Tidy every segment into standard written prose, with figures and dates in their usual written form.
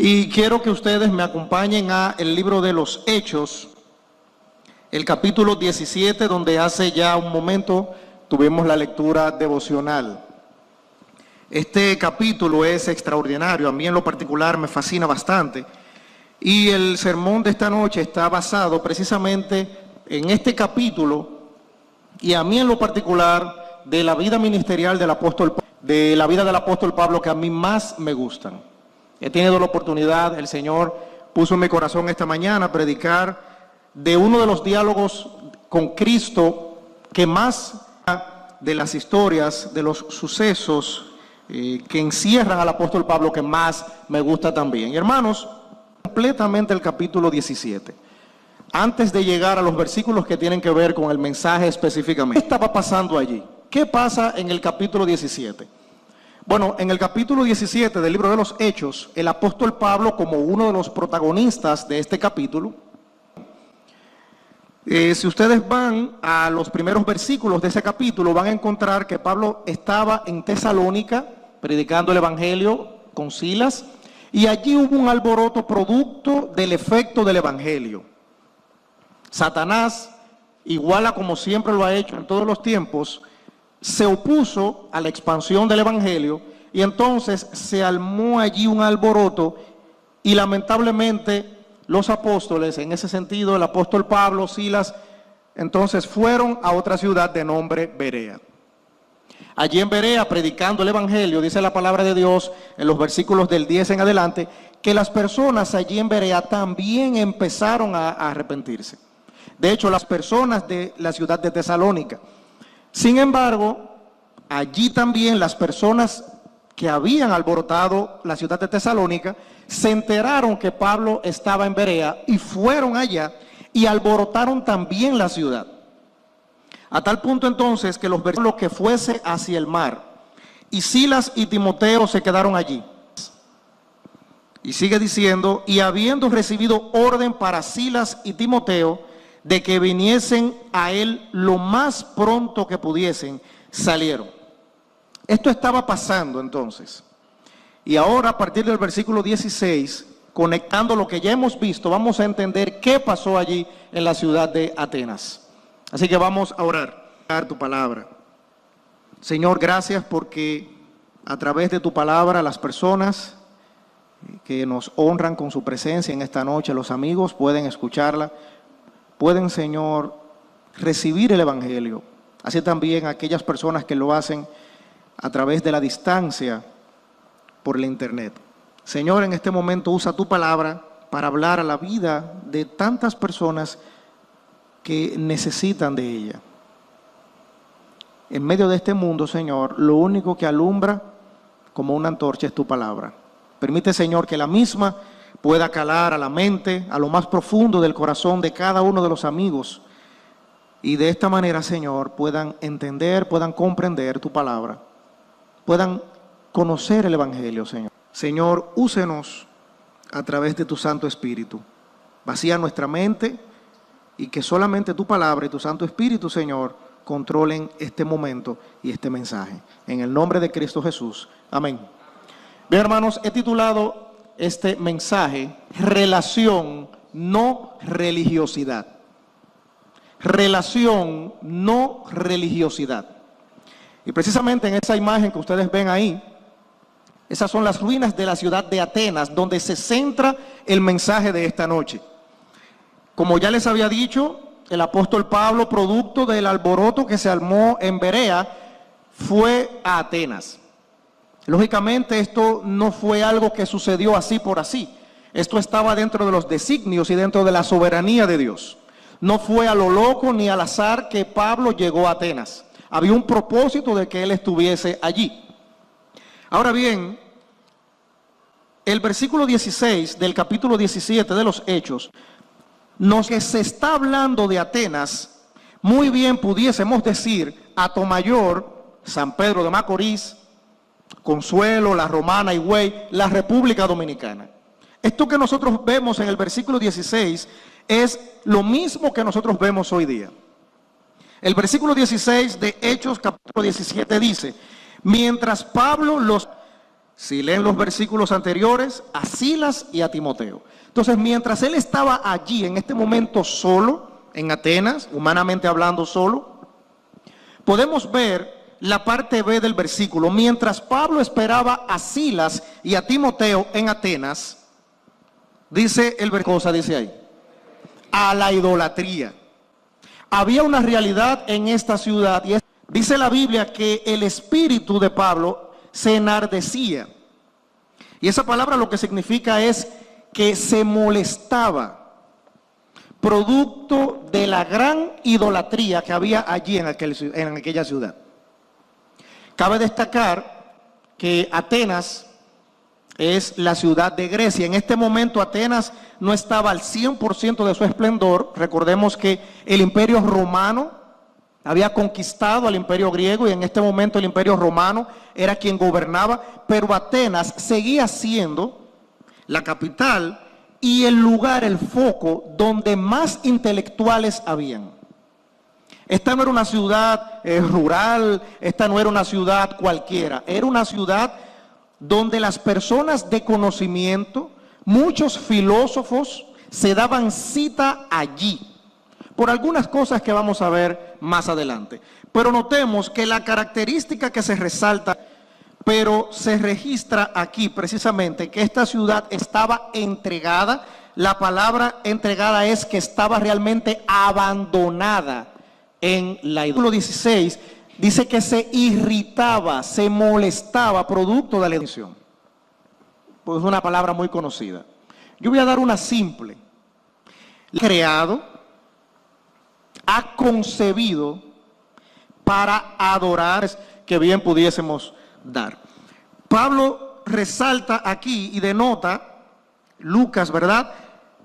Y quiero que ustedes me acompañen a el libro de los Hechos, el capítulo 17, donde hace ya un momento tuvimos la lectura devocional. Este capítulo es extraordinario, a mí en lo particular me fascina bastante. Y el sermón de esta noche está basado precisamente en este capítulo y a mí en lo particular de la vida ministerial del apóstol, de la vida del apóstol Pablo, que a mí más me gustan. He tenido la oportunidad, el Señor puso en mi corazón esta mañana predicar de uno de los diálogos con Cristo que más de las historias, de los sucesos que encierran al apóstol Pablo, que más me gusta también. Y hermanos, completamente el capítulo 17. Antes de llegar a los versículos que tienen que ver con el mensaje específicamente, ¿qué estaba pasando allí? ¿Qué pasa en el capítulo 17? Bueno, en el capítulo 17 del libro de los Hechos, el apóstol Pablo, como uno de los protagonistas de este capítulo, si ustedes van a los primeros versículos de ese capítulo, van a encontrar que Pablo estaba en Tesalónica predicando el evangelio con Silas, y allí hubo un alboroto producto del efecto del evangelio. Satanás, igual a como siempre lo ha hecho en todos los tiempos, se opuso a la expansión del evangelio, y entonces se armó allí un alboroto, y lamentablemente los apóstoles, en ese sentido el apóstol Pablo, Silas, entonces fueron a otra ciudad de nombre Berea. Allí en Berea, predicando el evangelio, dice la palabra de Dios en los versículos del 10 en adelante, que las personas allí en Berea también empezaron a arrepentirse. De hecho, las personas de la ciudad de Tesalónica. Sin embargo, allí también las personas que habían alborotado la ciudad de Tesalónica se enteraron que Pablo estaba en Berea y fueron allá y alborotaron también la ciudad. A tal punto entonces que los versículos que fuese hacia el mar, y Silas y Timoteo se quedaron allí. Y sigue diciendo, y habiendo recibido orden para Silas y Timoteo de que viniesen a él lo más pronto que pudiesen, salieron. Esto estaba pasando entonces. Y ahora a partir del versículo 16, conectando lo que ya hemos visto, vamos a entender qué pasó allí en la ciudad de Atenas. Así que vamos a orar, a dar tu palabra. Señor, gracias porque a través de tu palabra las personas que nos honran con su presencia en esta noche, los amigos pueden escucharla, pueden, Señor, recibir el evangelio. Así también aquellas personas que lo hacen a través de la distancia por el internet. Señor, en este momento usa tu palabra para hablar a la vida de tantas personas que necesitan de ella. En medio de este mundo, Señor, lo único que alumbra como una antorcha es tu palabra. Permite, Señor, que la misma pueda calar a la mente, a lo más profundo del corazón de cada uno de los amigos, y de esta manera, Señor, puedan entender, puedan comprender tu palabra, puedan conocer el evangelio, Señor. Señor, úsenos a través de tu Santo Espíritu. Vacía nuestra mente y que solamente tu palabra y tu Santo Espíritu, Señor, controlen este momento y este mensaje. En el nombre de Cristo Jesús. Amén. Bien, hermanos, he titulado este mensaje Relación, no religiosidad. Relación, no religiosidad. Y precisamente en esa imagen que ustedes ven ahí, esas son las ruinas de la ciudad de Atenas, donde se centra el mensaje de esta noche. Como ya les había dicho, el apóstol Pablo, producto del alboroto que se armó en Berea, fue a Atenas. Lógicamente esto no fue algo que sucedió así por así. Esto estaba dentro de los designios y dentro de la soberanía de Dios. No fue a lo loco ni al azar que Pablo llegó a Atenas. Había un propósito de que él estuviese allí. Ahora bien, el versículo 16 del capítulo 17 de los Hechos, que se está hablando de Atenas, muy bien pudiésemos decir Atomayor, San Pedro de Macorís, Consuelo, La Romana, Higüey, la República Dominicana. Esto que nosotros vemos en el versículo 16 es lo mismo que nosotros vemos hoy día. El versículo 16 de Hechos capítulo 17 dice, mientras Pablo los Si leen los versículos anteriores, a Silas y a Timoteo. Entonces, mientras él estaba allí, en este momento solo, en Atenas, humanamente hablando solo, podemos ver la parte B del versículo. Mientras Pablo esperaba a Silas y a Timoteo en Atenas, dice el versículo, dice ahí, a la idolatría. Había una realidad en esta ciudad y dice la Biblia que el espíritu de Pablo se enardecía. Y esa palabra lo que significa es que se molestaba, producto de la gran idolatría que había allí en aquella ciudad. Cabe destacar que Atenas es la ciudad de Grecia. En este momento Atenas no estaba al 100% de su esplendor. Recordemos que el imperio romano había conquistado al imperio griego y en este momento el imperio romano era quien gobernaba, pero Atenas seguía siendo la capital y el lugar, el foco donde más intelectuales habían. Esta no era una ciudad rural, esta no era una ciudad cualquiera, era una ciudad donde las personas de conocimiento, muchos filósofos, se daban cita allí, por algunas cosas que vamos a ver más adelante. Pero notemos que la característica que se resalta, pero se registra aquí precisamente, que esta ciudad estaba entregada. La palabra entregada es que estaba realmente abandonada en la idolatría. El versículo 16 dice que se irritaba, se molestaba, producto de la edición. Pues es una palabra muy conocida. Yo voy a dar una simple. Creado, ha concebido para adorar, que bien pudiésemos dar. Pablo resalta aquí y denota, Lucas, ¿verdad?,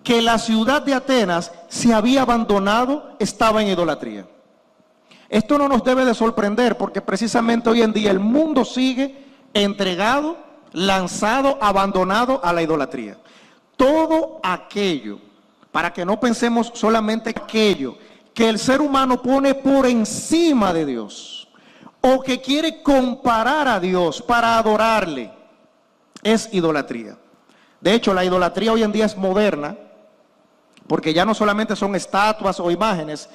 que la ciudad de Atenas se había abandonado, estaba en idolatría. Esto no nos debe de sorprender porque precisamente hoy en día el mundo sigue entregado, lanzado, abandonado a la idolatría. Todo aquello, para que no pensemos solamente aquello que el ser humano pone por encima de Dios o que quiere comparar a Dios para adorarle, es idolatría. De hecho, la idolatría hoy en día es moderna, porque ya no solamente son estatuas o imágenes.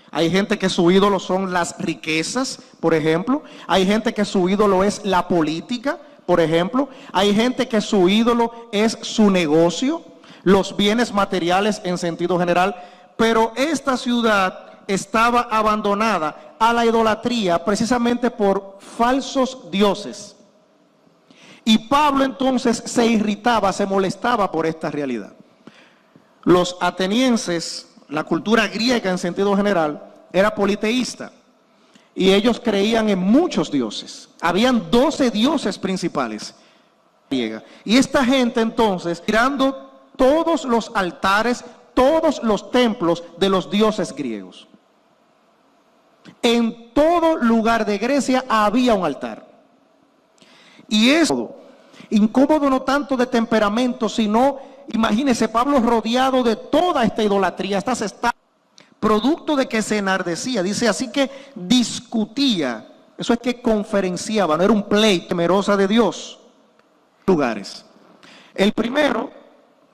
Hay gente que su ídolo son las riquezas, por ejemplo. Hay gente que su ídolo es la política, por ejemplo. Hay gente que su ídolo es su negocio, los bienes materiales en sentido general. Pero esta ciudad estaba abandonada a la idolatría precisamente por falsos dioses. Y Pablo entonces se irritaba, se molestaba por esta realidad. Los atenienses, la cultura griega en sentido general, era politeísta. Y ellos creían en muchos dioses. Habían 12 dioses principales. Y esta gente entonces, tirando todos los altares, todos los templos de los dioses griegos. En todo lugar de Grecia había un altar. Y eso, incómodo no tanto de temperamento, sino, imagínese, Pablo rodeado de toda esta idolatría, estas estatuas, producto de que se enardecía. Dice, así que discutía, eso es que conferenciaba, no era un pleito, temerosa de Dios. Lugares. El primero,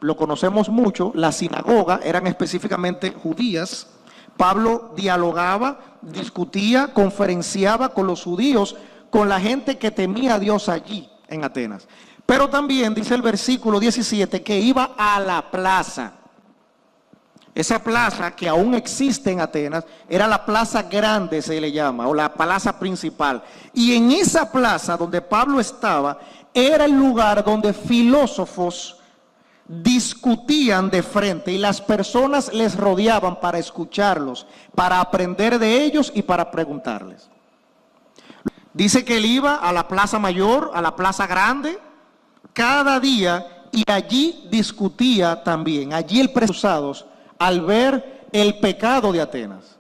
lo conocemos mucho, la sinagoga, eran específicamente judías. Pablo dialogaba, discutía, conferenciaba con los judíos, con la gente que temía a Dios allí en Atenas. Pero también dice el versículo 17 que iba a la plaza. Esa plaza que aún existe en Atenas era la plaza grande, se le llama, o la plaza principal. Y en esa plaza donde Pablo estaba, era el lugar donde filósofos discutían de frente y las personas les rodeaban para escucharlos, para aprender de ellos y para preguntarles. Dice que él iba a la plaza mayor, a la plaza grande, cada día, y allí discutía también, allí el presusados al ver el pecado de Atenas.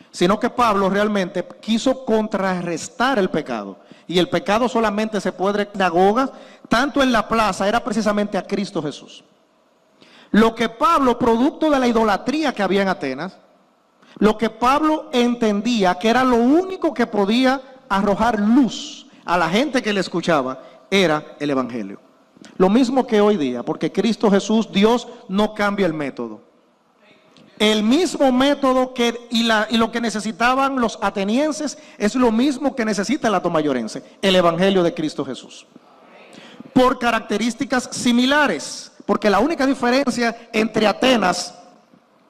Sino que Pablo realmente quiso contrarrestar el pecado. Y el pecado solamente se puede en sinagogas, tanto en la plaza, era precisamente a Cristo Jesús. Lo que Pablo, producto de la idolatría que había en Atenas, lo que Pablo entendía que era lo único que podía arrojar luz a la gente que le escuchaba, era el evangelio. Lo mismo que hoy día, porque Cristo Jesús, Dios, no cambia el método. El mismo método y lo que necesitaban los atenienses es lo mismo que necesita el atomayorense, el evangelio de Cristo Jesús. Por características similares, porque la única diferencia entre Atenas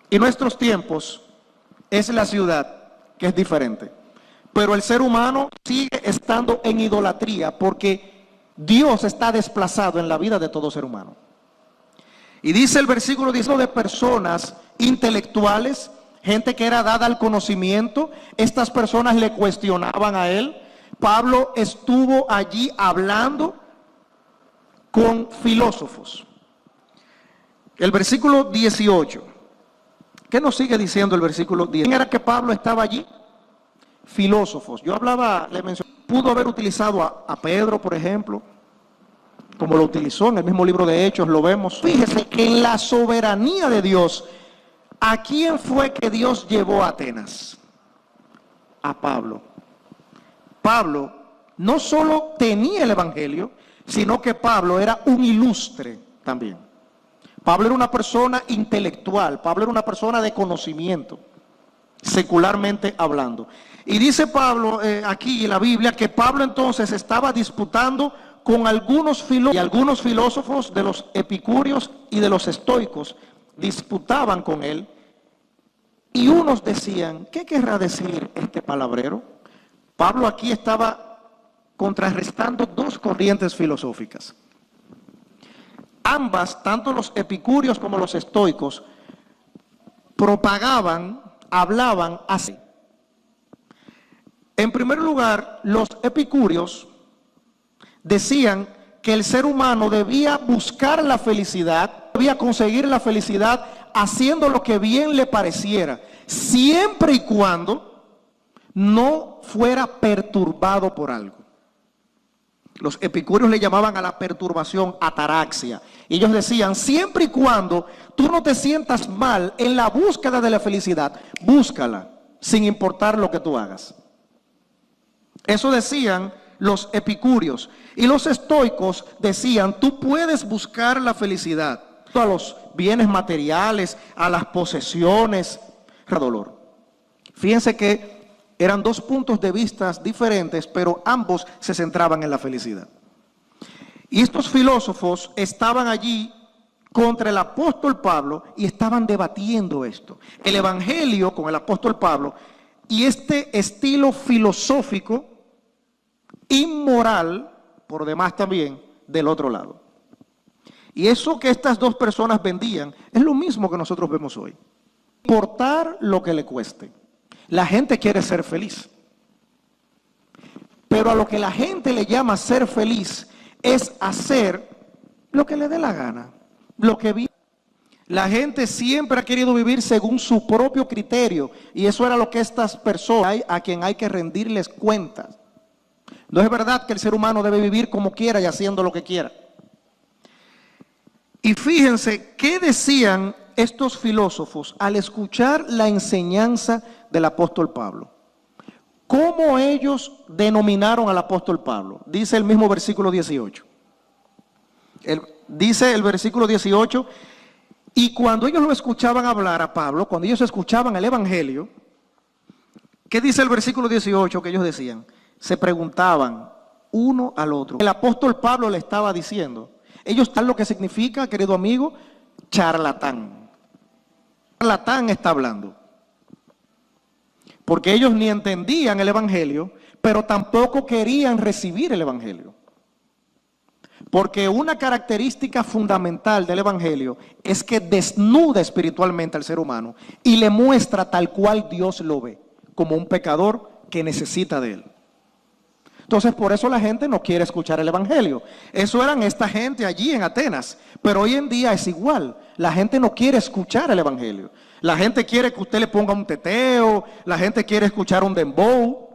y nuestros tiempos es la ciudad, que es diferente. Pero el ser humano sigue estando en idolatría porque Dios está desplazado en la vida de todo ser humano. Y dice el versículo 10 de personas intelectuales, gente que era dada al conocimiento. Estas personas le cuestionaban a él. Pablo estuvo allí hablando con filósofos. El versículo 18. ¿Qué nos sigue diciendo el versículo 10? ¿Quién era que Pablo estaba allí? Filósofos. Yo hablaba, le mencioné, pudo haber utilizado a Pedro, por ejemplo, como lo utilizó en el mismo libro de Hechos, lo vemos. Fíjese que en la soberanía de Dios, ¿a quién fue que Dios llevó a Atenas? A Pablo. Pablo no solo tenía el evangelio, sino que Pablo era un ilustre también. Pablo era una persona intelectual, Pablo era una persona de conocimiento, secularmente hablando. Y dice Pablo aquí en la Biblia que Pablo entonces estaba disputando con algunos filósofos de los epicúreos y de los estoicos, disputaban con él. Y unos decían, ¿qué querrá decir este palabrero? Pablo aquí estaba contrarrestando dos corrientes filosóficas. Ambas, tanto los epicúreos como los estoicos, propagaban, hablaban así. En primer lugar, los epicúreos decían que el ser humano debía buscar la felicidad, debía conseguir la felicidad haciendo lo que bien le pareciera, siempre y cuando no fuera perturbado por algo. Los epicúreos le llamaban a la perturbación ataraxia. Ellos decían, siempre y cuando tú no te sientas mal en la búsqueda de la felicidad, búscala, sin importar lo que tú hagas. Eso decían los epicúreos. Y los estoicos decían, tú puedes buscar la felicidad a los bienes materiales, a las posesiones, a dolor. Fíjense que eran dos puntos de vista diferentes, pero ambos se centraban en la felicidad. Y estos filósofos estaban allí contra el apóstol Pablo y estaban debatiendo esto. El evangelio con el apóstol Pablo y este estilo filosófico inmoral, por demás también, del otro lado. Y eso que estas dos personas vendían es lo mismo que nosotros vemos hoy. Importar lo que le cueste. La gente quiere ser feliz. Pero a lo que la gente le llama ser feliz es hacer lo que le dé la gana, lo que vive. La gente siempre ha querido vivir según su propio criterio y eso era lo que estas personas a quien hay que rendirles cuentas. No es verdad que el ser humano debe vivir como quiera y haciendo lo que quiera. Y fíjense qué decían estos filósofos al escuchar la enseñanza del apóstol Pablo. ¿Cómo ellos denominaron al apóstol Pablo? Dice el mismo versículo 18. Dice el versículo 18, y cuando ellos lo escuchaban hablar a Pablo, cuando ellos escuchaban el evangelio, ¿qué dice el versículo 18 que ellos decían? Se preguntaban uno al otro. El apóstol Pablo le estaba diciendo, ellos están lo que significa, querido amigo, charlatán. Charlatán está hablando. Porque ellos ni entendían el evangelio, pero tampoco querían recibir el evangelio. Porque una característica fundamental del evangelio es que desnuda espiritualmente al ser humano y le muestra tal cual Dios lo ve, como un pecador que necesita de él. Entonces, por eso la gente no quiere escuchar el evangelio. Eso eran esta gente allí en Atenas. Pero hoy en día es igual. La gente no quiere escuchar el evangelio. La gente quiere que usted le ponga un teteo. La gente quiere escuchar un dembow.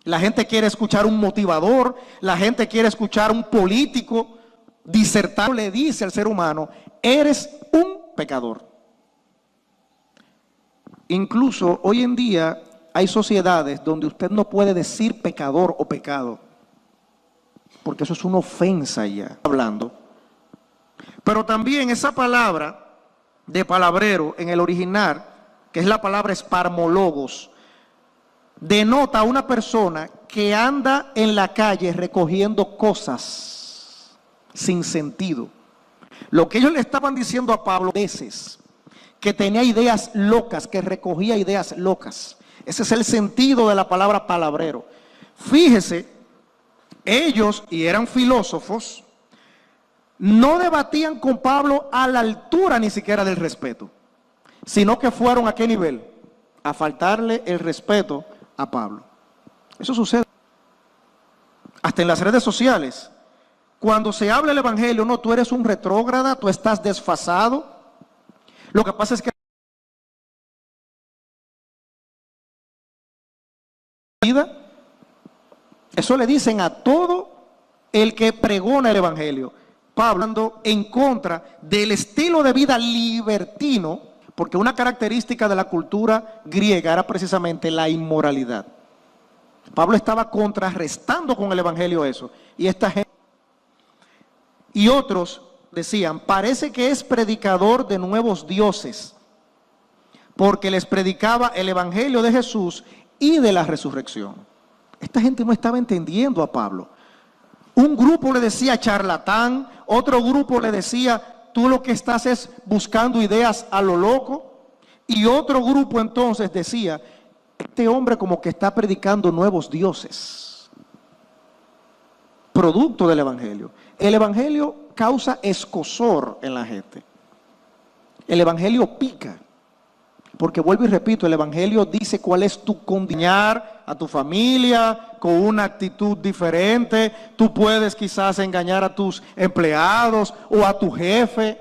La gente quiere escuchar un motivador. La gente quiere escuchar un político disertar. Le dice al ser humano, eres un pecador. Incluso hoy en día hay sociedades donde usted no puede decir pecador o pecado. porque eso es una ofensa ya, hablando. Pero también esa palabra de palabrero en el original, que es la palabra esparmologos, denota a una persona que anda en la calle recogiendo cosas sin sentido. Lo que ellos le estaban diciendo a Pablo, veces, que tenía ideas locas, que recogía ideas locas. Ese es el sentido de la palabra palabrero. Fíjese, ellos, y eran filósofos, no debatían con Pablo a la altura ni siquiera del respeto, sino que fueron ¿a qué nivel? A faltarle el respeto a Pablo. Eso sucede hasta en las redes sociales. Cuando se habla el evangelio, no, tú eres un retrógrada, tú estás desfasado. Lo que pasa es que eso le dicen a todo el que pregona el evangelio. Pablo hablando en contra del estilo de vida libertino, porque una característica de la cultura griega era precisamente la inmoralidad. Pablo estaba contrarrestando con el evangelio eso. Y esta gente y otros decían, parece que es predicador de nuevos dioses, porque les predicaba el evangelio de Jesús y de la resurrección. Esta gente no estaba entendiendo a Pablo. Un grupo le decía charlatán, otro grupo le decía, tú lo que estás es buscando ideas a lo loco, y otro grupo entonces decía, este hombre como que está predicando nuevos dioses, producto del evangelio. El evangelio causa escozor en la gente. El evangelio pica. Porque vuelvo y repito, el evangelio dice cuál es tu condición a tu familia con una actitud diferente. Tú puedes quizás engañar a tus empleados o a tu jefe.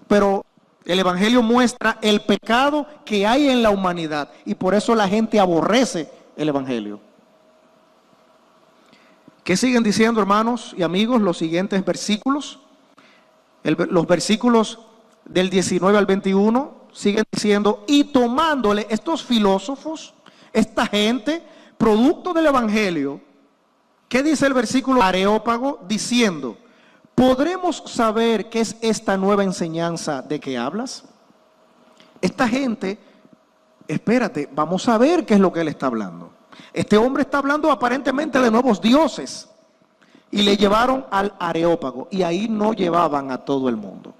Pero el evangelio muestra el pecado que hay en la humanidad. Y por eso la gente aborrece el evangelio. ¿Qué siguen diciendo, hermanos y amigos, los siguientes versículos? Los versículos del 19 al 21 siguen diciendo, y tomándole estos filósofos, esta gente, producto del evangelio, ¿qué dice el versículo Areópago? Diciendo, ¿podremos saber qué es esta nueva enseñanza de que hablas? Esta gente, espérate, vamos a ver qué es lo que él está hablando. Este hombre está hablando aparentemente de nuevos dioses. Y le llevaron al Areópago. Y ahí no llevaban a todo el mundo.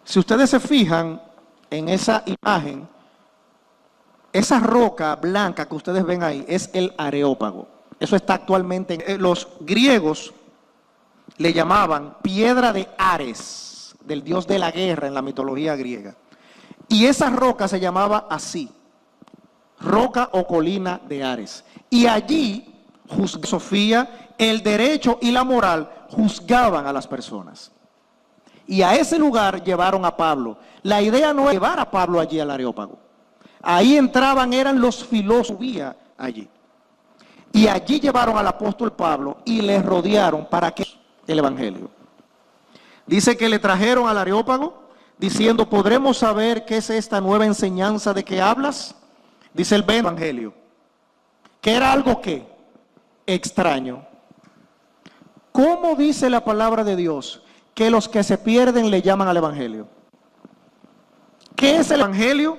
Si ustedes se fijan en esa imagen, esa roca blanca que ustedes ven ahí es el Areópago. Eso está actualmente. Los griegos le llamaban piedra de Ares, del dios de la guerra en la mitología griega. Y esa roca se llamaba así. Roca o colina de Ares. Y allí, Sofía, el derecho y la moral juzgaban a las personas. Y a ese lugar llevaron a Pablo. La idea no era llevar a Pablo allí al Areópago. Ahí entraban, eran los filósofos allí. Y allí llevaron al apóstol Pablo y le rodearon para que el evangelio. Dice que le trajeron al Areópago diciendo, ¿podremos saber qué es esta nueva enseñanza de que hablas? Dice el evangelio, que era algo que extraño. ¿Cómo dice la palabra de Dios que los que se pierden le llaman al evangelio? ¿Qué es el evangelio?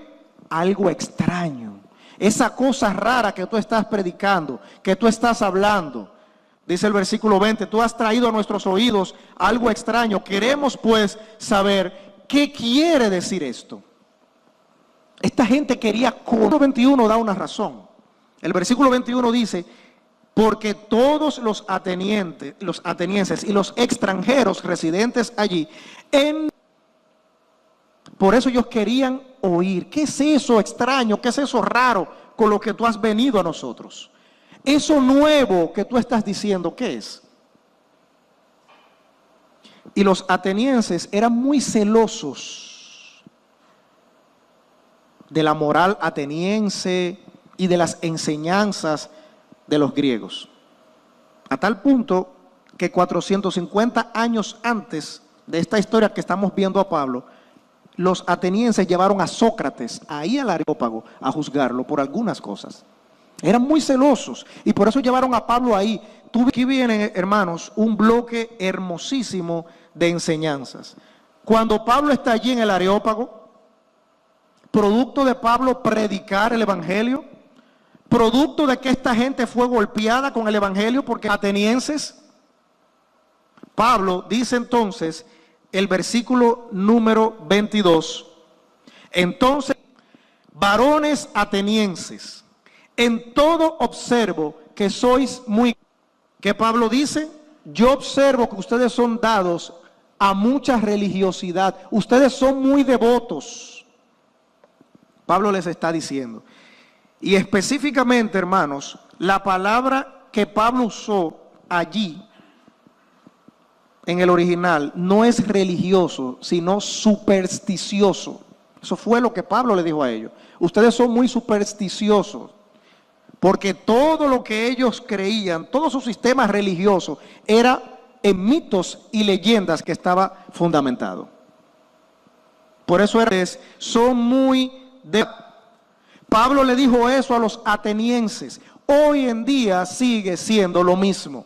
Algo extraño. Esa cosa rara que tú estás predicando, que tú estás hablando. Dice el versículo 20, tú has traído a nuestros oídos algo extraño. Queremos pues saber qué quiere decir esto. Esta gente quería, con el 21 da una razón. El versículo 21 dice, porque todos los atenienses y los extranjeros residentes allí, por eso ellos querían oír, ¿qué es eso extraño? ¿Qué es eso raro con lo que tú has venido a nosotros? Eso nuevo que tú estás diciendo, ¿qué es? Y los atenienses eran muy celosos de la moral ateniense y de las enseñanzas de los griegos. A tal punto que 450 años antes de esta historia que estamos viendo a Pablo, los atenienses llevaron a Sócrates ahí al Areópago a juzgarlo por algunas cosas. Eran muy celosos y por eso llevaron a Pablo ahí. Aquí viene, hermanos, un bloque hermosísimo de enseñanzas. Cuando Pablo está allí en el Areópago, producto de Pablo predicar el Evangelio, producto de que esta gente fue golpeada con el Evangelio porque atenienses, Pablo dice entonces, el versículo número 22, entonces, varones atenienses, en todo observo que sois muy... ¿Qué Pablo dice? Yo observo que ustedes son dados a mucha religiosidad. Ustedes son muy devotos. Pablo les está diciendo. Y específicamente, hermanos, la palabra que Pablo usó allí, en el original, no es religioso, sino supersticioso. Eso fue lo que Pablo le dijo a ellos. Ustedes son muy supersticiosos. Porque todo lo que ellos creían, todo su sistema religioso, era en mitos y leyendas que estaba fundamentado. Por eso son muy de... Pablo le dijo eso a los atenienses. Hoy en día sigue siendo lo mismo.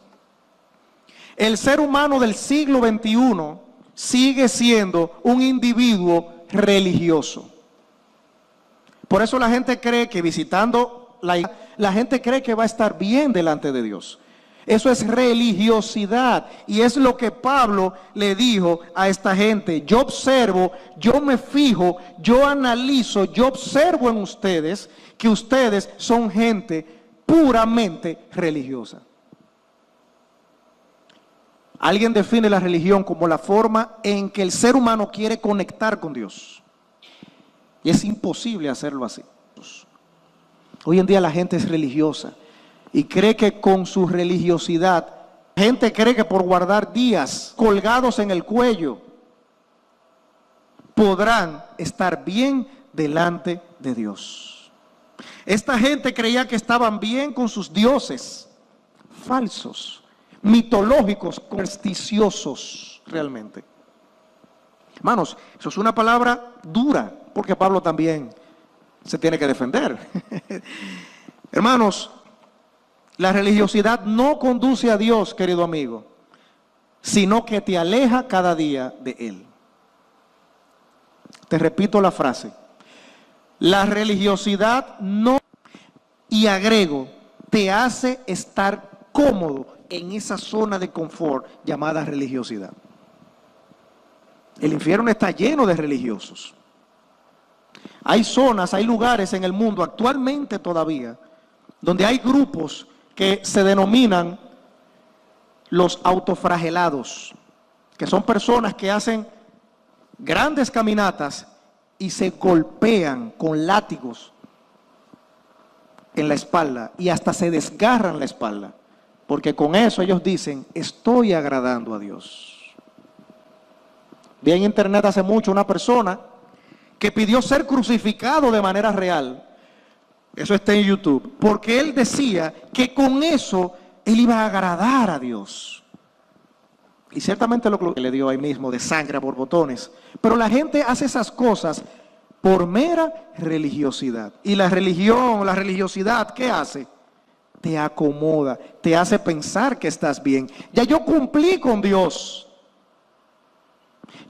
El ser humano del siglo XXI sigue siendo un individuo religioso. Por eso la gente cree que visitando la gente cree que va a estar bien delante de Dios. Eso es religiosidad y es lo que Pablo le dijo a esta gente. Yo observo, yo me fijo, yo analizo, yo observo en ustedes que ustedes son gente puramente religiosa. Alguien define la religión como la forma en que el ser humano quiere conectar con Dios. Y es imposible hacerlo así. Hoy en día la gente es religiosa y cree que con su religiosidad, la gente cree que por guardar días colgados en el cuello, podrán estar bien delante de Dios. Esta gente creía que estaban bien con sus dioses falsos, mitológicos, supersticiosos realmente. Hermanos, eso es una palabra dura, porque Pablo también se tiene que defender. Hermanos, la religiosidad no conduce a Dios, querido amigo, sino que te aleja cada día de Él. Te repito la frase. La religiosidad no, y agrego, te hace estar cómodo en esa zona de confort llamada religiosidad. El infierno está lleno de religiosos. Hay zonas, hay lugares en el mundo actualmente todavía donde hay grupos que se denominan los autofragelados, que son personas que hacen grandes caminatas y se golpean con látigos en la espalda y hasta se desgarran la espalda, porque con eso ellos dicen, estoy agradando a Dios. Vi en internet hace mucho una persona que pidió ser crucificado de manera real. Eso está en YouTube. Porque él decía que con eso él iba a agradar a Dios. Y ciertamente lo que le dio ahí mismo de sangre a borbotones. Pero la gente hace esas cosas por mera religiosidad. Y la religión, la religiosidad, ¿qué hace? Te acomoda, te hace pensar que estás bien. Ya yo cumplí con Dios.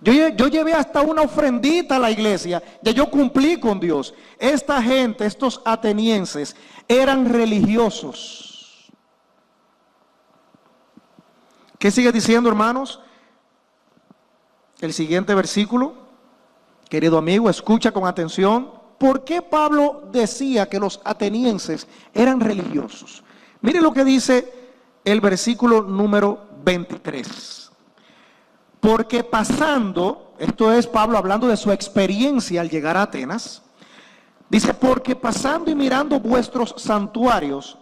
Yo llevé hasta una ofrendita a la iglesia, ya yo cumplí con Dios. Esta gente, estos atenienses, eran religiosos. ¿Qué sigue diciendo, hermanos? El siguiente versículo, querido amigo, escucha con atención. ¿Por qué Pablo decía que los atenienses eran religiosos? Mire lo que dice el versículo número 23. Porque pasando, esto es Pablo hablando de su experiencia al llegar a Atenas, dice, porque pasando y mirando vuestros santuarios,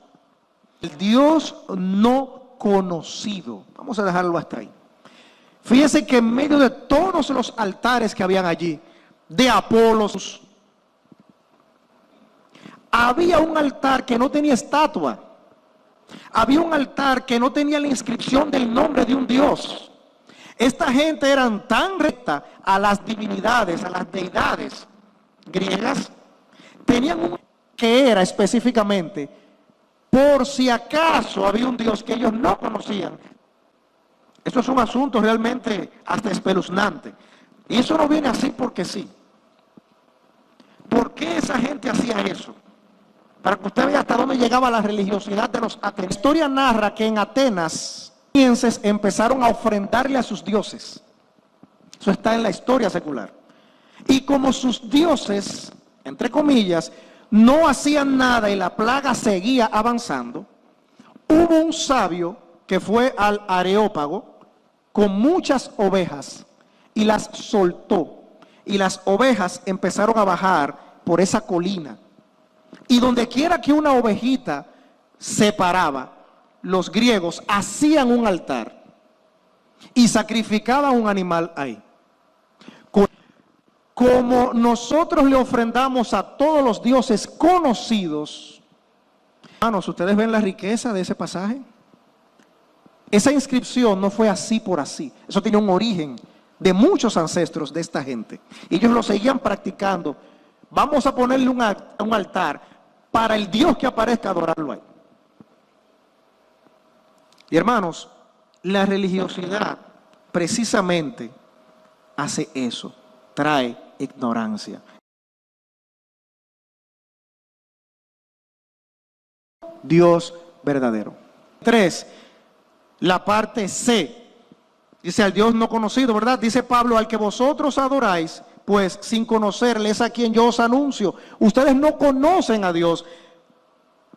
el Dios no conocido, vamos a dejarlo hasta ahí. Fíjense que en medio de todos los altares que habían allí, de Apolos, había un altar que no tenía estatua, había un altar que no tenía la inscripción del nombre de un Dios. Esta gente eran tan recta a las divinidades, a las deidades griegas, tenían un que era específicamente por si acaso había un Dios que ellos no conocían. Esto es un asunto realmente hasta espeluznante. Y eso no viene así porque sí. ¿Por qué esa gente hacía eso? Para que usted vea hasta dónde llegaba la religiosidad de los atenienses. La historia narra que en Atenas, los atenienses empezaron a ofrendarle a sus dioses. Eso está en la historia secular. Y como sus dioses, entre comillas, no hacían nada y la plaga seguía avanzando, hubo un sabio que fue al Areópago con muchas ovejas y las soltó. Y las ovejas empezaron a bajar por esa colina. Y donde quiera que una ovejita se paraba, los griegos hacían un altar y sacrificaban un animal ahí. Como nosotros le ofrendamos a todos los dioses conocidos, hermanos, ¿ustedes ven la riqueza de ese pasaje? Esa inscripción no fue así por así. Eso tiene un origen de muchos ancestros de esta gente. Ellos lo seguían practicando. Vamos a ponerle un altar para el Dios que aparezca, adorarlo ahí. Y hermanos, la religiosidad precisamente hace eso, trae ignorancia. Dios verdadero. 3, la parte C. Dice al Dios no conocido, ¿verdad? Dice Pablo, al que vosotros adoráis, pues sin conocerle es a quien yo os anuncio. Ustedes no conocen a Dios.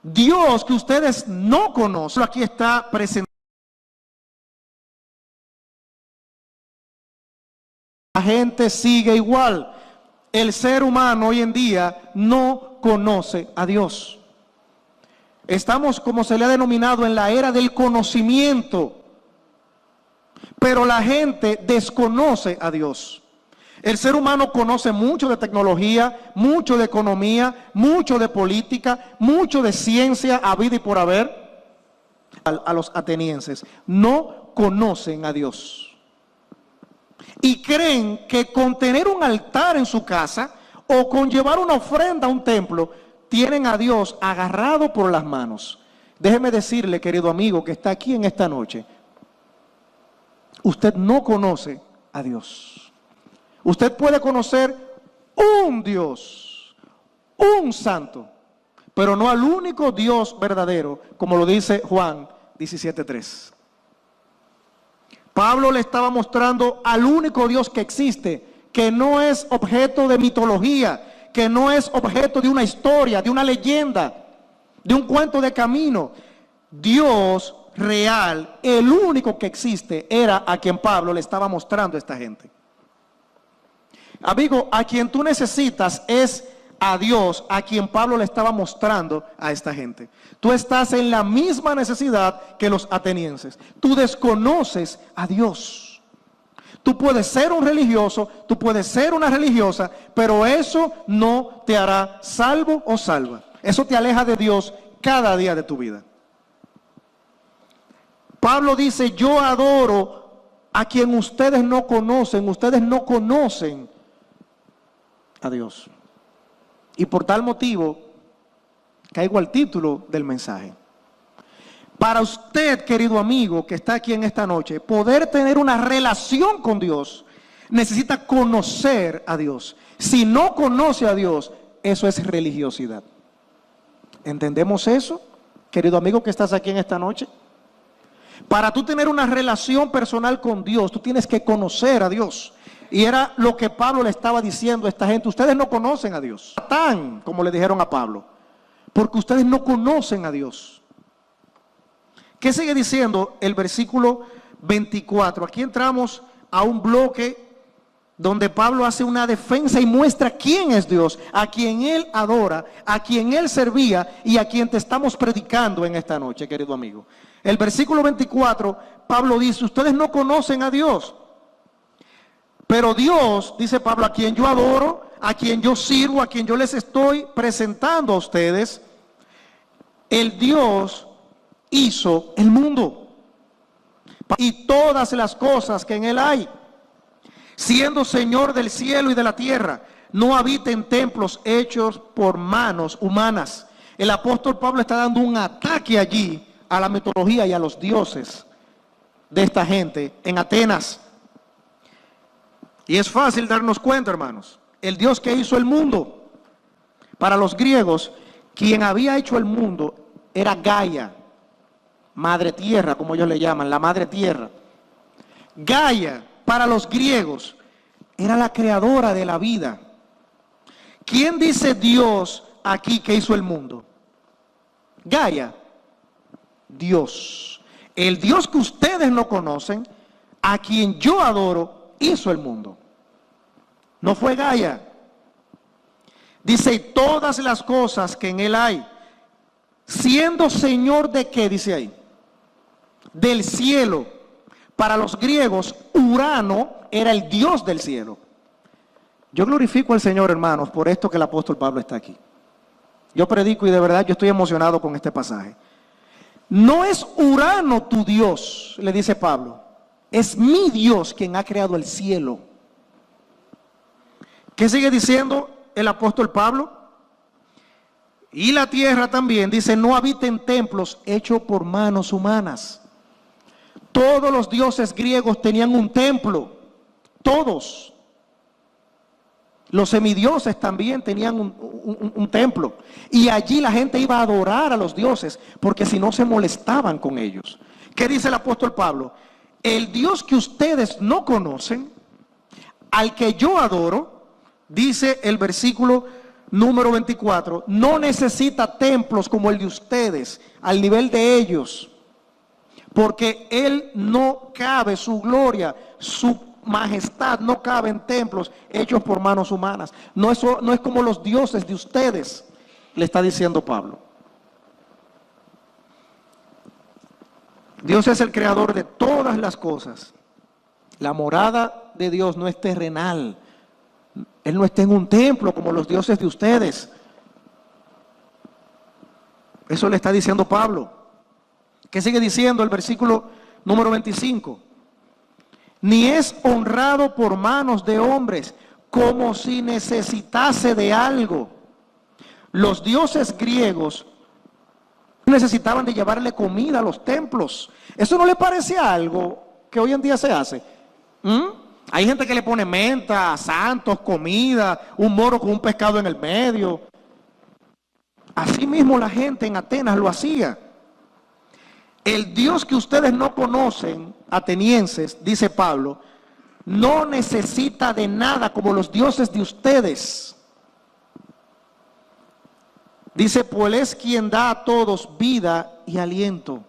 Dios que ustedes no conocen. Aquí está presente. La gente sigue igual. El ser humano hoy en día no conoce a Dios. Estamos, como se le ha denominado, en la era del conocimiento. Pero la gente desconoce a Dios. El ser humano conoce mucho de tecnología, mucho de economía, mucho de política, mucho de ciencia, habida y por haber. A los atenienses no conocen a Dios. Y creen que con tener un altar en su casa o con llevar una ofrenda a un templo, tienen a Dios agarrado por las manos. Déjeme decirle, querido amigo que está aquí en esta noche, usted no conoce a Dios. Usted puede conocer un Dios, un santo, pero no al único Dios verdadero, como lo dice Juan 17:3. Pablo le estaba mostrando al único Dios que existe, que no es objeto de mitología, que no es objeto de una historia, de una leyenda, de un cuento de camino. Dios real, el único que existe, era a quien Pablo le estaba mostrando a esta gente. Amigo, a quien tú necesitas es a Dios, a quien Pablo le estaba mostrando a esta gente. Tú estás en la misma necesidad que los atenienses. Tú desconoces a Dios. Tú puedes ser un religioso, tú puedes ser una religiosa, pero eso no te hará salvo o salva. Eso te aleja de Dios cada día de tu vida. Pablo dice, yo adoro a quien ustedes no conocen a Dios. Y por tal motivo, caigo al título del mensaje. Para usted, querido amigo, que está aquí en esta noche, poder tener una relación con Dios, necesita conocer a Dios. Si no conoce a Dios, eso es religiosidad. ¿Entendemos eso, querido amigo que estás aquí en esta noche? Para tú tener una relación personal con Dios, tú tienes que conocer a Dios. Y era lo que Pablo le estaba diciendo a esta gente. Ustedes no conocen a Dios. Tan, como le dijeron a Pablo. Porque ustedes no conocen a Dios. ¿Qué sigue diciendo el versículo 24? Aquí entramos a un bloque donde Pablo hace una defensa y muestra quién es Dios, a quien él adora, a quien él servía y a quien te estamos predicando en esta noche, querido amigo. El versículo 24, Pablo dice, ustedes no conocen a Dios. Pero Dios, dice Pablo, a quien yo adoro, a quien yo sirvo, a quien yo les estoy presentando a ustedes, el Dios hizo el mundo y todas las cosas que en él hay, siendo Señor del cielo y de la tierra, no habita en templos hechos por manos humanas. el apóstol Pablo está dando un ataque allí a la mitología y a los dioses de esta gente en Atenas. Y es fácil darnos cuenta, hermanos, el Dios que hizo el mundo. Para los griegos, quien había hecho el mundo era Gaia, madre tierra, como ellos le llaman, la madre tierra. Gaia, para los griegos, era la creadora de la vida. ¿Quién dice Dios aquí que hizo el mundo? Gaia, Dios. El Dios que ustedes no conocen, a quien yo adoro, hizo el mundo. No fue Gaia. Dice, todas las cosas que en él hay, siendo Señor de qué, dice ahí, del cielo. Para los griegos, Urano era el Dios del cielo. Yo glorifico al Señor, hermanos, por esto que el apóstol Pablo está aquí. Yo predico y de verdad yo estoy emocionado con este pasaje. No es Urano tu Dios, le dice Pablo, es mi Dios quien ha creado el cielo. ¿Qué sigue diciendo el apóstol Pablo? Y la tierra también, dice, no habita en templos hechos por manos humanas. Todos los dioses griegos tenían un templo, todos. Los semidioses también tenían un templo. Y allí la gente iba a adorar a los dioses, porque si no se molestaban con ellos. ¿Qué dice el apóstol Pablo? El Dios que ustedes no conocen, al que yo adoro, dice el versículo número 24, no necesita templos como el de ustedes, al nivel de ellos. Porque Él no cabe, su gloria, su majestad no cabe en templos hechos por manos humanas. No es como los dioses de ustedes, le está diciendo Pablo. Dios es el creador de todas las cosas. La morada de Dios no es terrenal. Él no está en un templo como los dioses de ustedes. Eso le está diciendo Pablo. ¿Qué sigue diciendo el versículo número 25? Ni es honrado por manos de hombres, como si necesitase de algo. Los dioses griegos necesitaban de llevarle comida a los templos. ¿Eso no le parece algo que hoy en día se hace? Hay gente que le pone menta, santos, comida, un moro con un pescado en el medio. Así mismo la gente en Atenas lo hacía. El Dios que ustedes no conocen, atenienses, dice Pablo, no necesita de nada como los dioses de ustedes. Dice, pues es quien da a todos vida y aliento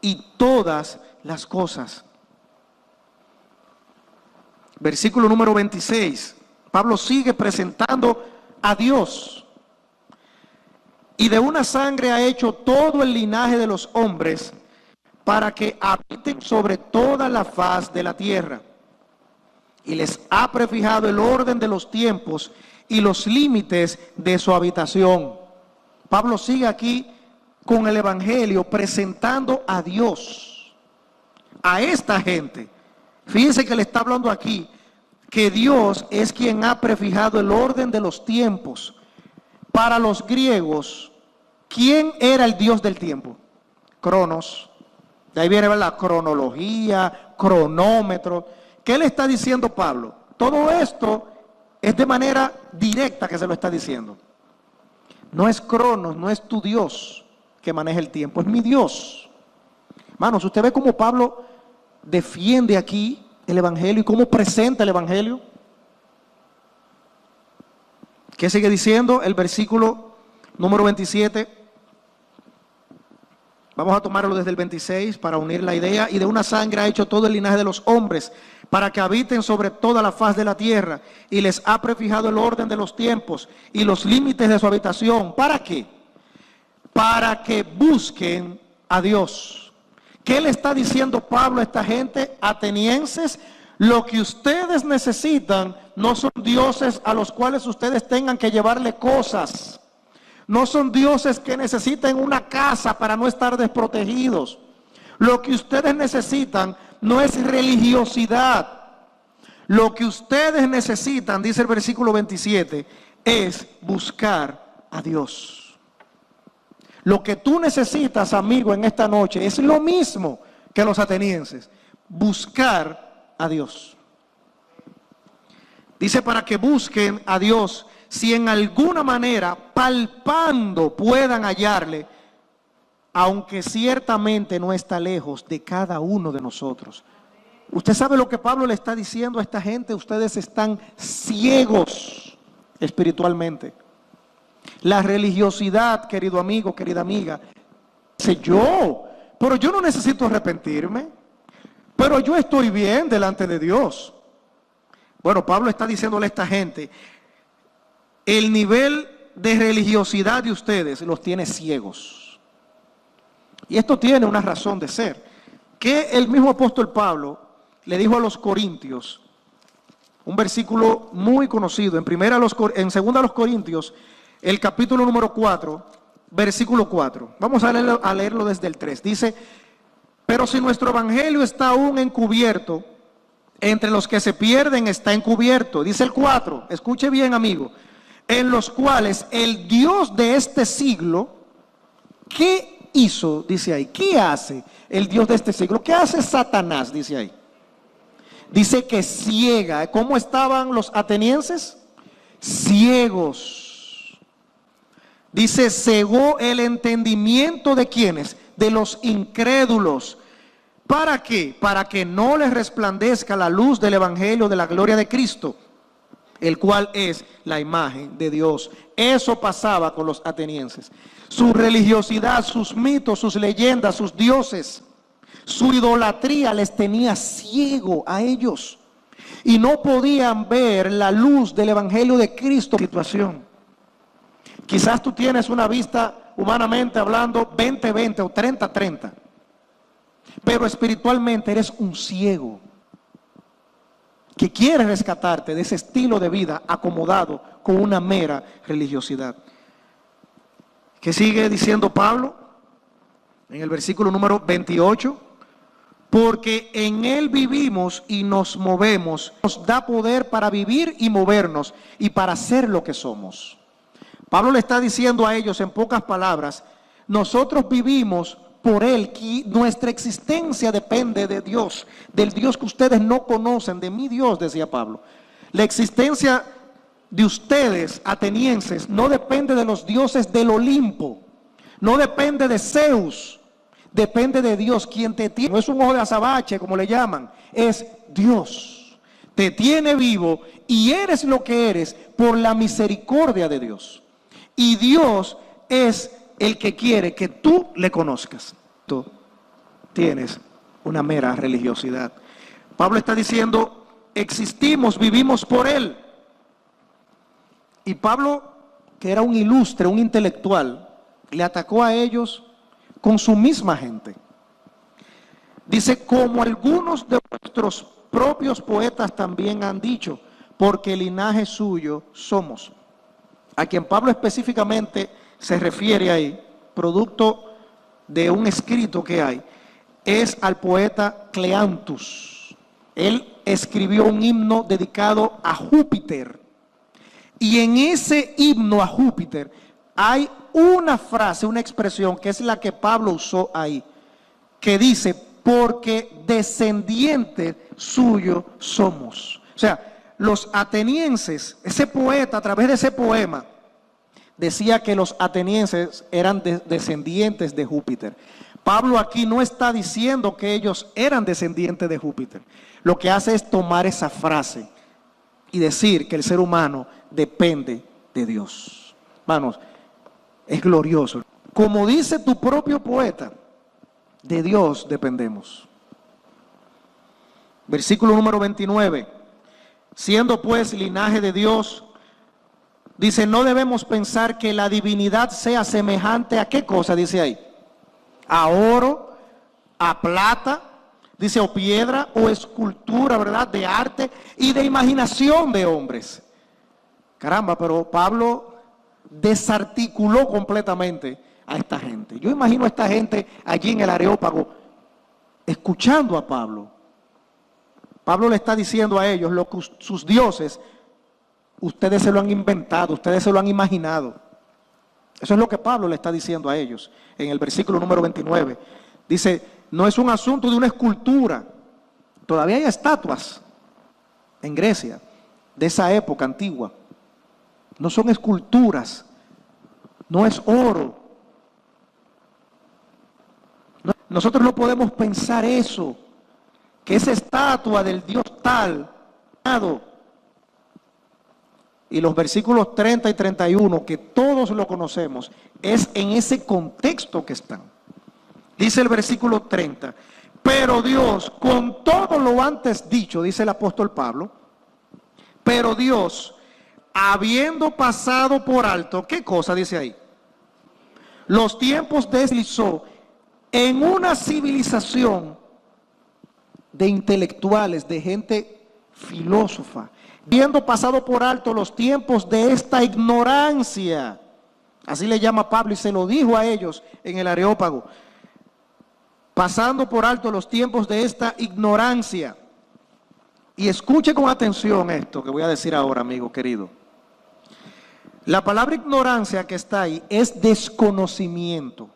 y todas las cosas. Versículo número 26. Pablo sigue presentando a Dios. Y de una sangre ha hecho todo el linaje de los hombres para que habiten sobre toda la faz de la tierra. Y les ha prefijado el orden de los tiempos y los límites de su habitación. Pablo sigue aquí con el Evangelio presentando a Dios, a esta gente. Fíjense que le está hablando aquí que Dios es quien ha prefijado el orden de los tiempos. Para los griegos, ¿quién era el Dios del tiempo? Cronos. De ahí viene la cronología, cronómetro. ¿Qué le está diciendo Pablo? Todo esto es de manera directa que se lo está diciendo. No es Cronos, no es tu Dios que maneja el tiempo, es mi Dios. Hermanos, usted ve cómo Pablo defiende aquí el Evangelio y cómo presenta el Evangelio. ¿Qué sigue diciendo el versículo número 27? Vamos a tomarlo desde el 26 para unir la idea. Y de una sangre ha hecho todo el linaje de los hombres para que habiten sobre toda la faz de la tierra. Y les ha prefijado el orden de los tiempos y los límites de su habitación. ¿Para qué? Para que busquen a Dios. ¿Qué le está diciendo Pablo a esta gente atenienses? Lo que ustedes necesitan no son dioses a los cuales ustedes tengan que llevarle cosas. No son dioses que necesiten una casa para no estar desprotegidos. Lo que ustedes necesitan no es religiosidad. Lo que ustedes necesitan, dice el versículo 27, es buscar a Dios. Lo que tú necesitas, amigo, en esta noche es lo mismo que los atenienses: buscar a Dios. Dice, para que busquen a Dios, si en alguna manera, palpando, puedan hallarle, aunque ciertamente no está lejos de cada uno de nosotros. Usted sabe lo que Pablo le está diciendo a esta gente: ustedes están ciegos espiritualmente. La religiosidad, querido amigo, querida amiga, dice: pero yo no necesito arrepentirme, pero yo estoy bien delante de Dios. Bueno, Pablo está diciéndole a esta gente: el nivel de religiosidad de ustedes los tiene ciegos. Y esto tiene una razón de ser, que el mismo apóstol Pablo le dijo a los corintios, un versículo muy conocido, en segunda a los Corintios, el capítulo número 4, versículo 4. Vamos a leerlo desde el 3. Dice: pero si nuestro evangelio está aún encubierto, entre los que se pierden está encubierto. Dice el 4, escuche bien, amigo: en los cuales el Dios de este siglo, ¿qué hizo? Dice ahí. ¿Qué hace el Dios de este siglo? ¿Qué hace Satanás? Dice ahí. Dice que ciega. ¿Cómo estaban los atenienses? Ciegos. Dice, cegó el entendimiento de ¿quiénes? De los incrédulos. ¿Para qué? Para que no les resplandezca la luz del evangelio de la gloria de Cristo, el cual es la imagen de Dios. Eso pasaba con los atenienses. Su religiosidad, sus mitos, sus leyendas, sus dioses, su idolatría les tenía ciego a ellos. Y no podían ver la luz del evangelio de Cristo. Situación. Quizás tú tienes una vista, humanamente hablando, 20-20 o 30-30. Pero espiritualmente eres un ciego que quiere rescatarte de ese estilo de vida acomodado con una mera religiosidad. ¿Qué sigue diciendo Pablo? En el versículo número 28. Porque en Él vivimos y nos movemos. Nos da poder para vivir y movernos y para ser lo que somos. Pablo le está diciendo a ellos en pocas palabras: nosotros vivimos por Él, que nuestra existencia depende de Dios, del Dios que ustedes no conocen, de mi Dios, decía Pablo. La existencia de ustedes, atenienses, no depende de los dioses del Olimpo, no depende de Zeus, depende de Dios, quien te tiene. No es un ojo de azabache, como le llaman, es Dios. Te tiene vivo y eres lo que eres por la misericordia de Dios. Y Dios es el que quiere que tú le conozcas. Tú tienes una mera religiosidad. Pablo está diciendo: existimos, vivimos por Él. Y Pablo, que era un ilustre, un intelectual, le atacó a ellos con su misma gente. Dice: como algunos de vuestros propios poetas también han dicho, porque linaje suyo somos. A quien Pablo específicamente se refiere ahí, producto de un escrito que hay, es al poeta Cleantus. Él escribió un himno dedicado a Júpiter. Y en ese himno a Júpiter hay una frase, una expresión, que es la que Pablo usó ahí, que dice: porque descendientes suyo somos. O sea, los atenienses, ese poeta, a través de ese poema, decía que los atenienses eran descendientes de Júpiter. Pablo aquí no está diciendo que ellos eran descendientes de Júpiter. Lo que hace es tomar esa frase y decir que el ser humano depende de Dios. Hermanos, es glorioso. Como dice tu propio poeta, de Dios dependemos. Versículo número 29. Siendo pues linaje de Dios, dice, no debemos pensar que la divinidad sea semejante a ¿qué cosa? Dice ahí. A oro, a plata, dice, o piedra, o escultura, ¿verdad? De arte y de imaginación de hombres. Caramba, pero Pablo desarticuló completamente a esta gente. Yo imagino a esta gente allí en el Areópago escuchando a Pablo. Pablo le está diciendo a ellos lo que sus dioses, ustedes se lo han inventado, ustedes se lo han imaginado. Eso es lo que Pablo le está diciendo a ellos en el versículo número 29. Dice, no es un asunto de una escultura. Todavía hay estatuas en Grecia de esa época antigua. No son esculturas, no es oro. Nosotros no podemos pensar eso, que esa estatua del Dios tal, y los versículos 30 y 31, que todos lo conocemos, es en ese contexto que están. Dice el versículo 30, pero Dios, con todo lo antes dicho, dice el apóstol Pablo, pero Dios, habiendo pasado por alto, ¿qué cosa dice ahí? Los tiempos deslizó en una civilización de intelectuales, de gente filósofa, habiendo pasado por alto los tiempos de esta ignorancia. Así le llama Pablo y se lo dijo a ellos en el Areópago. Pasando por alto los tiempos de esta ignorancia. Y escuche con atención esto que voy a decir ahora, amigo querido. La palabra ignorancia que está ahí es desconocimiento.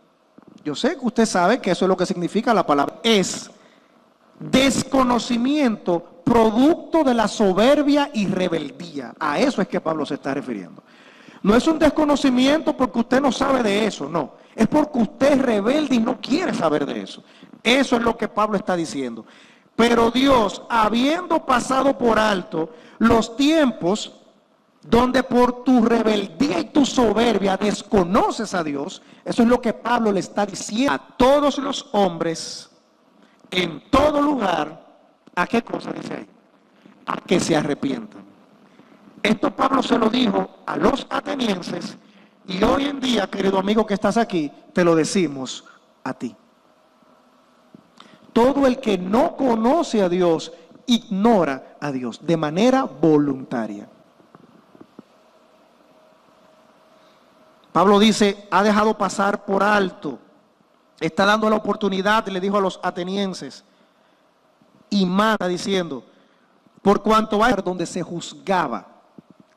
Yo sé que usted sabe que eso es lo que significa la palabra. Es desconocimiento producto de la soberbia y rebeldía. A eso es que Pablo se está refiriendo. No es un desconocimiento porque usted no sabe de eso, no. Es porque usted es rebelde y no quiere saber de eso. Eso es lo que Pablo está diciendo. Pero Dios, habiendo pasado por alto los tiempos donde por tu rebeldía y tu soberbia desconoces a Dios, eso es lo que Pablo le está diciendo a todos los hombres, en todo lugar. ¿A qué cosa dice ahí? A que se arrepientan. Esto Pablo se lo dijo a los atenienses y hoy en día, querido amigo que estás aquí, te lo decimos a ti. Todo el que no conoce a Dios, ignora a Dios de manera voluntaria. Pablo dice, ha dejado pasar por alto, está dando la oportunidad, le dijo a los atenienses, y manda diciendo, por cuanto va a donde se juzgaba,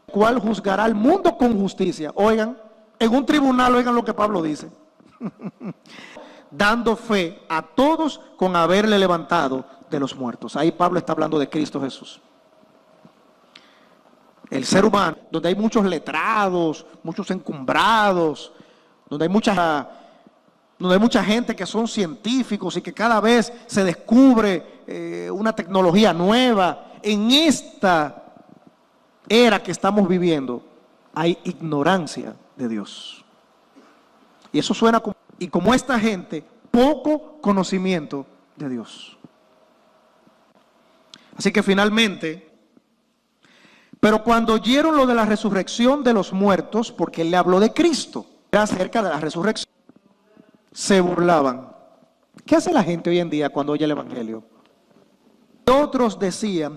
cual juzgará al mundo con justicia. Oigan, en un tribunal, oigan lo que Pablo dice. Dando fe a todos con haberle levantado de los muertos. Ahí Pablo está hablando de Cristo Jesús. El ser humano, donde hay muchos letrados, muchos encumbrados, donde hay mucha gente que son científicos y que cada vez se descubre una tecnología nueva. En esta era que estamos viviendo hay ignorancia de Dios. Y eso suena como, y como esta gente, poco conocimiento de Dios. Así que finalmente, pero cuando oyeron lo de la resurrección de los muertos, porque él le habló de Cristo, era acerca de la resurrección, se burlaban. ¿Qué hace la gente hoy en día cuando oye el Evangelio? Otros decían,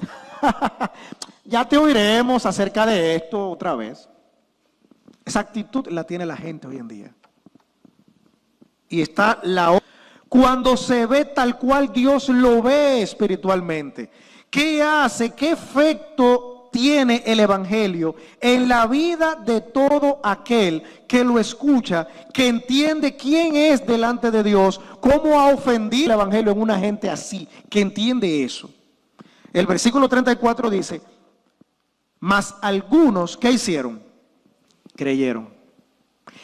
ya te oiremos acerca de esto otra vez. Esa actitud la tiene la gente hoy en día. Y está cuando se ve tal cual Dios lo ve espiritualmente. ¿Qué hace? ¿Qué efecto tiene el Evangelio en la vida de todo aquel que lo escucha, que entiende quién es delante de Dios, cómo ha ofendido el Evangelio en una gente así, que entiende eso? El versículo 34 dice, mas algunos, ¿qué hicieron? Creyeron.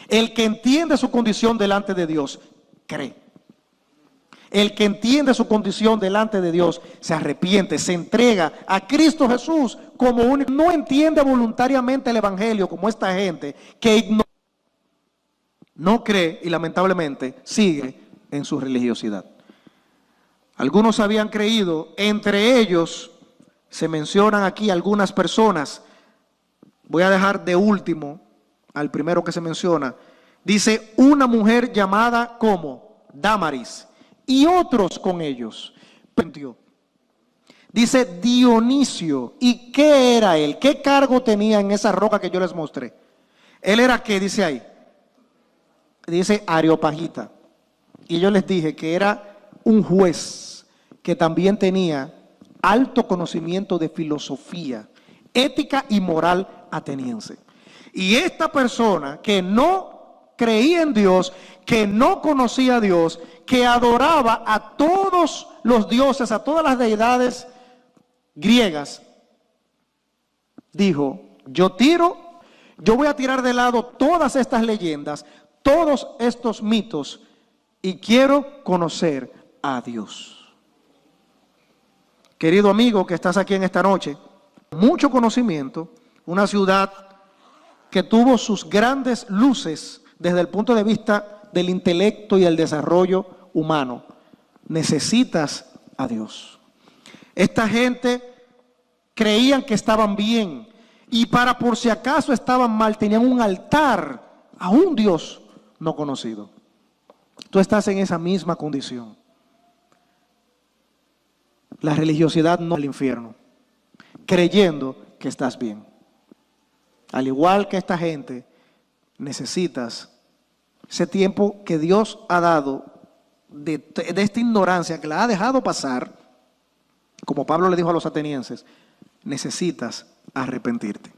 El que entiende su condición delante de Dios, cree. El que entiende su condición delante de Dios, se arrepiente, se entrega a Cristo Jesús como único. No entiende voluntariamente el Evangelio como esta gente que no cree y lamentablemente sigue en su religiosidad. Algunos habían creído, entre ellos se mencionan aquí algunas personas. Voy a dejar de último al primero que se menciona. Dice, una mujer llamada como Dámaris y otros con ellos. Dice Dionisio. ¿Y qué era él? ¿Qué cargo tenía en esa roca que yo les mostré? Él era, ¿qué dice ahí? Dice Areopagita. Y yo les dije que era un juez que también tenía alto conocimiento de filosofía, ética y moral ateniense. Y esta persona que no creía en Dios, que no conocía a Dios, que adoraba a todos los dioses, a todas las deidades griegas, dijo, yo voy a tirar de lado todas estas leyendas, todos estos mitos, y quiero conocer a Dios. Querido amigo que estás aquí en esta noche, mucho conocimiento, una ciudad que tuvo sus grandes luces desde el punto de vista del intelecto y el desarrollo humano. Necesitas a Dios. Esta gente creían que estaban bien y para por si acaso estaban mal, tenían un altar a un Dios no conocido. Tú estás en esa misma condición. La religiosidad no al infierno, creyendo que estás bien. Al igual que esta gente, necesitas ese tiempo que Dios ha dado de esta ignorancia que la ha dejado pasar, como Pablo le dijo a los atenienses, necesitas arrepentirte.